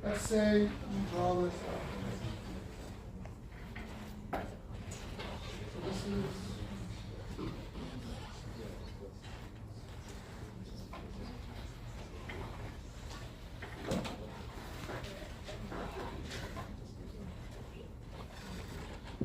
let's say you draw this up. So this is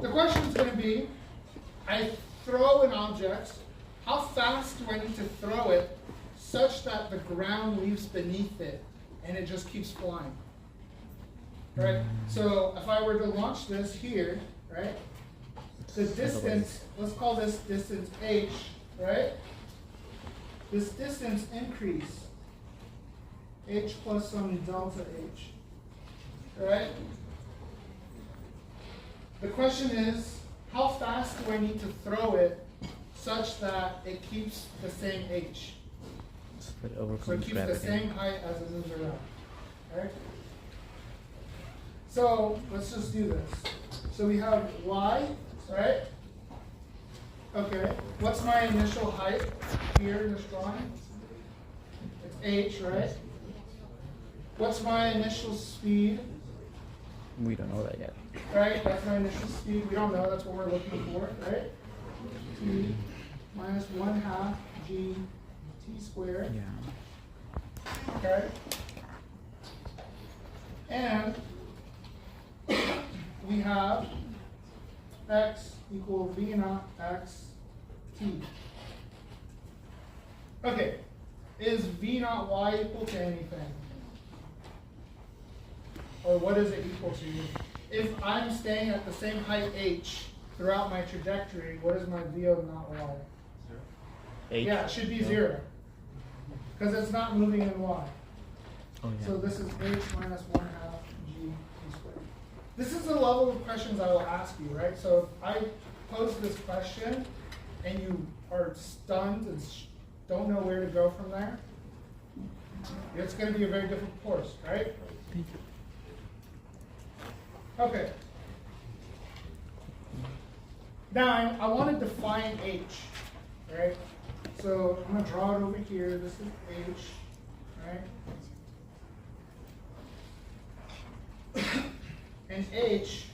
the question is going to be, I throw an object, how fast do I need to throw it such that the ground leaves beneath it and it just keeps flying? Right? So if I were to launch this here, right? The distance, let's call this distance h, right? This distance increase, h plus some delta h, right? The question is, how fast do I need to throw it such that it keeps the same h? So it keeps the same height as it moves around, right? So let's just do this. So we have y, right? Okay, what's my initial height here in this drawing? It's h, right? What's my initial speed? We don't know that yet. Right, that's my initial speed. We don't know, that's what we're looking for, right? T minus 1/2 g t squared. Yeah. Okay. And we have x equal v naught x t. Okay, is v naught y equal to anything? Or what is it equal to? If I'm staying at the same height h throughout my trajectory, what is my v of naught y? 0. H? Yeah, it should be 0. Because it's not moving in y. Oh, yeah. So this is h minus 1/2 g t squared. This is the level of questions I will ask you, right? So if I pose this question and you are stunned and don't know where to go from there, it's going to be a very difficult course, right? Thank you. Okay. Now I want to define h, right? So I'm going to draw it over here. This is h, right? And h,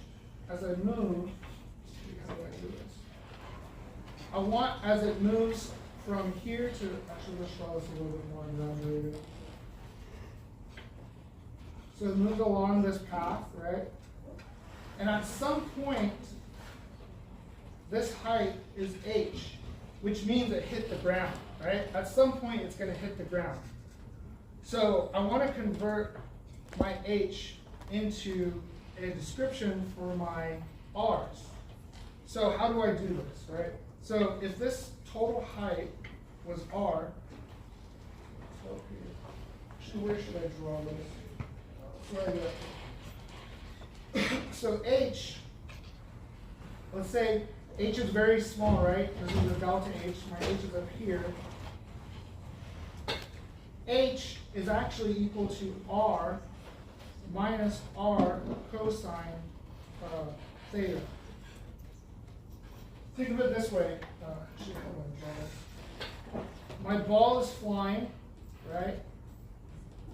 as I move, how do I do this? I want, as it moves from here to, actually let's draw this a little bit more exaggerated. So it moves along this path, right? And at some point, this height is h, which means it hit the ground, right? At some point, it's going to hit the ground. So I want to convert my h into a description for my r's. So how do I do this, right? So if this total height was r, so here, actually, where should I draw this? Where I go? So h, let's say h is very small, right? This is a delta h. My h is up here. H is actually equal to r minus r cosine theta. Think of it this way. Actually, how do I draw this? My ball is flying, right?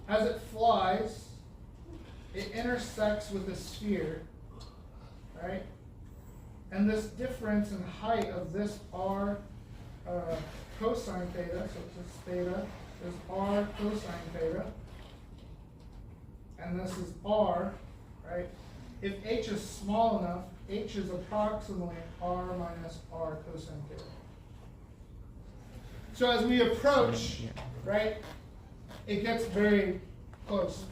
As it flies, it intersects with the sphere, right? And this difference in height of this r cosine theta, so this theta is r cosine theta, and this is r, right? If h is small enough, h is approximately r minus r cosine theta. So as we approach, right, it gets very close.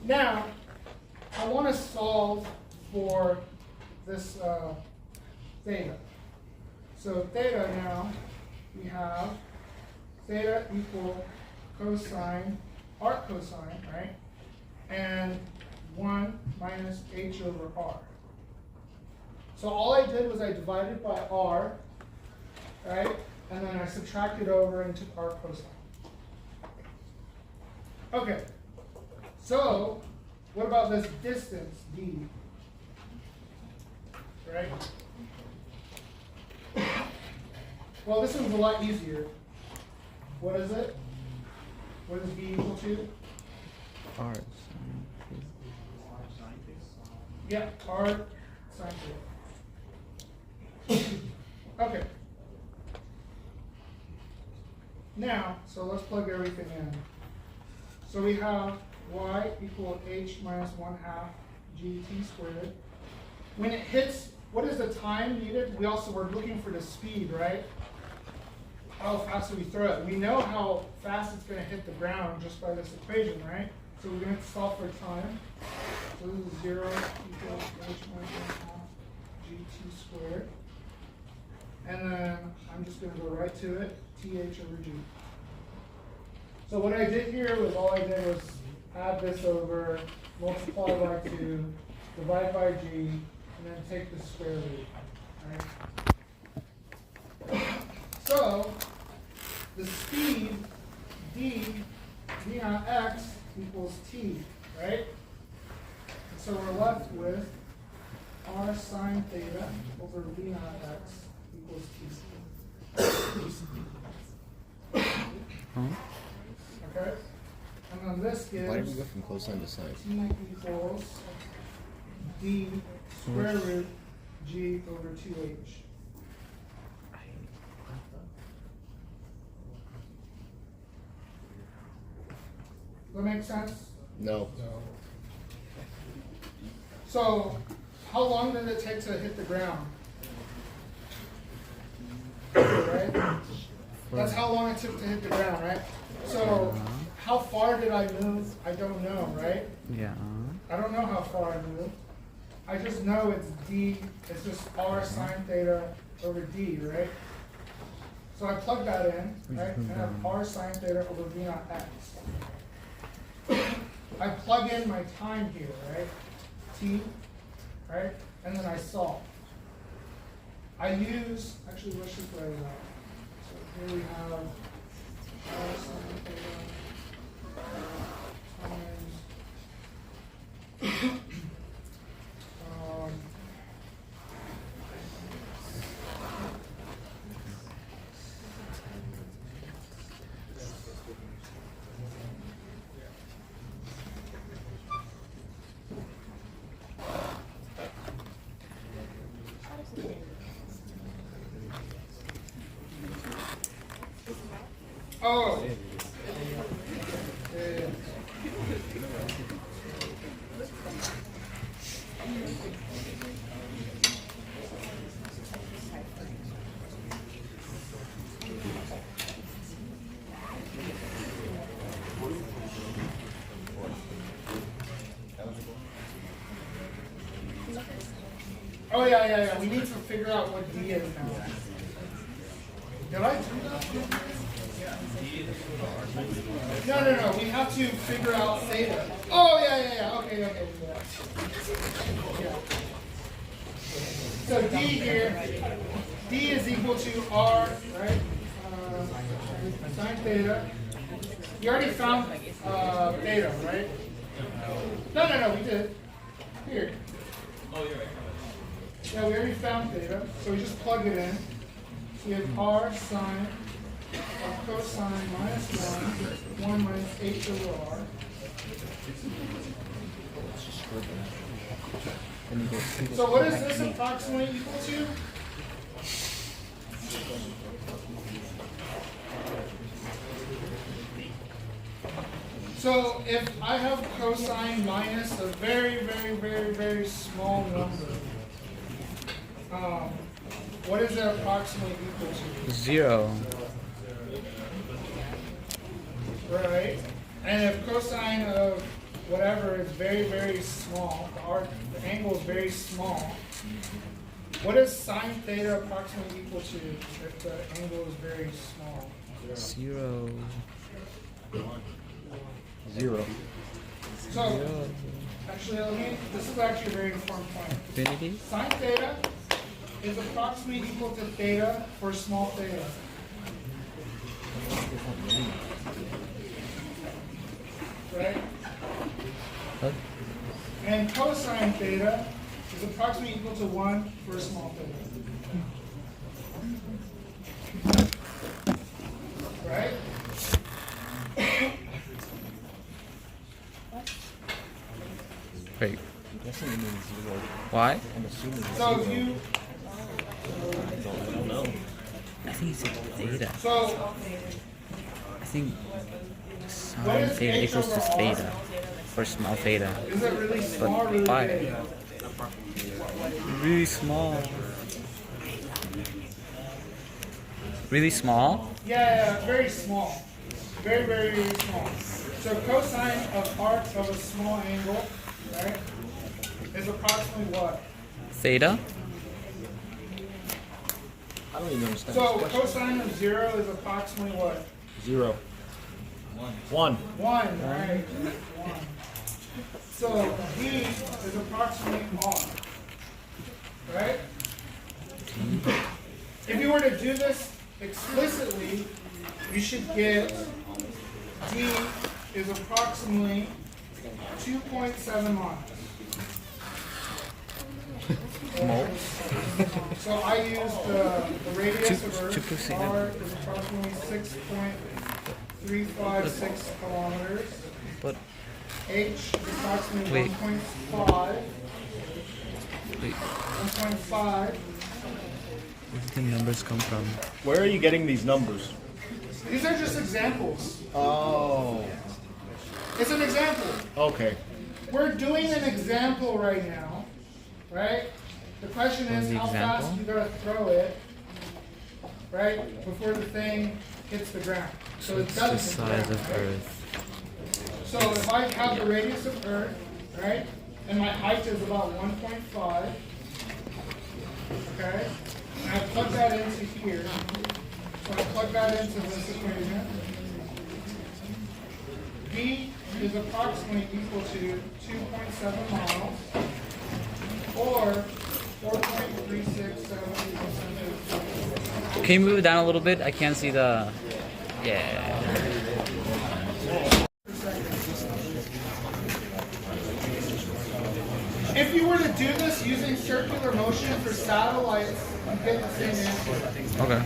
Now, I want to solve for this theta. So theta now, we have theta equal cosine, arc cosine, right? And 1 minus h over r. So all I did was I divided by r, right? And then I subtracted over and took arc cosine. Okay. So, what about this distance, d? Right? Well, this one's a lot easier. What is it? What is b equal to? R. Yeah, R sine theta. Okay. Now, so let's plug everything in. So we have y equal h minus 1/2 gt squared. When it hits, what is the time needed? We also were looking for the speed, right? How fast do we throw it? We know how fast it's going to hit the ground just by this equation, right? So we're going to solve for time. So this is 0 equals h minus 1/2 gt squared. And then I'm just going to go right to it, th over g. So what I did here was all I did was add this over, multiply by 2, divide by g, and then take the square root. Right? So the speed d on x equals t, right? And so we're left with r sine theta over v on x equals t. Okay? And then this gives Why did we go from cosine to sine? t equals d square root g over 2h. Does that make sense? No. So, how long did it take to hit the ground? Right? That's how long it took to hit the ground, right? So, how far did I move? I don't know, right? Yeah. I don't know how far I moved. I just know it's d, it's just r sine theta over d, right? So I plug that in, right? And I have r sine theta over v on x. I plug in my time here, right? T, right? And then I solve. I use, actually, let's just write it out. So here we have r sine theta times oh. Oh yeah. We need to figure out what d is now. Did I do that? No. We have to figure out theta. Oh yeah. Okay. Yeah. So d here, d is equal to r, right? Sine theta. You already found theta, right? No. We did. Here. Oh, you're right. Yeah, we already found theta, so we just plug it in. So we have r sine of cosine minus 1 minus h over r. So what is this approximately equal to? So if I have cosine minus a very small number, what is it approximately equal to? 0. Right. And if cosine of whatever is very small, the angle is very small, what is sine theta approximately equal to if the angle is very small? 0. 0. So, actually, this is actually a very important point. Infinity? Sine theta is approximately equal to theta for small theta. Right? Huh? And cosine theta is approximately equal to 1 for small theta. Right? Wait, I'm guessing it means 0. why? I'm assuming it's So 0. if you, I don't know. I think it's theta. so I think what sine is theta H equals to over R? theta. For small theta. Is it really small or But really why? big? Really small. Really small? Yeah, very small. Very, very, very small. So cosine of arc of a small angle, right, is approximately what? Theta? I don't even understand So this question. cosine of 0 is approximately what? 0. 1. 1, right? 1. So D is approximately R, right? If you were to do this explicitly, you should get D is approximately 2.7 miles. So I used the radius of Earth. R is approximately 6.356 kilometers. But H is approximately Wait. 1.5. wait, 1.5. where did the numbers come from? Where are you getting these numbers? These are just examples. Oh. It's an example. Okay. We're doing an example right now, right? The question is the how fast example? you gotta throw it, right, before the thing hits the ground. So it It's doesn't the hit the size ground, of right? Earth. So if I have the radius of Earth, right, and my height is about 1.5, okay, and I plug that into here, so I plug that into this equation, V is approximately equal to 2.7 miles, or 4.367. Can you move it down a little bit? I can't see the. Yeah. If you were to do this using circular motion for satellites, you get the same answer. Okay.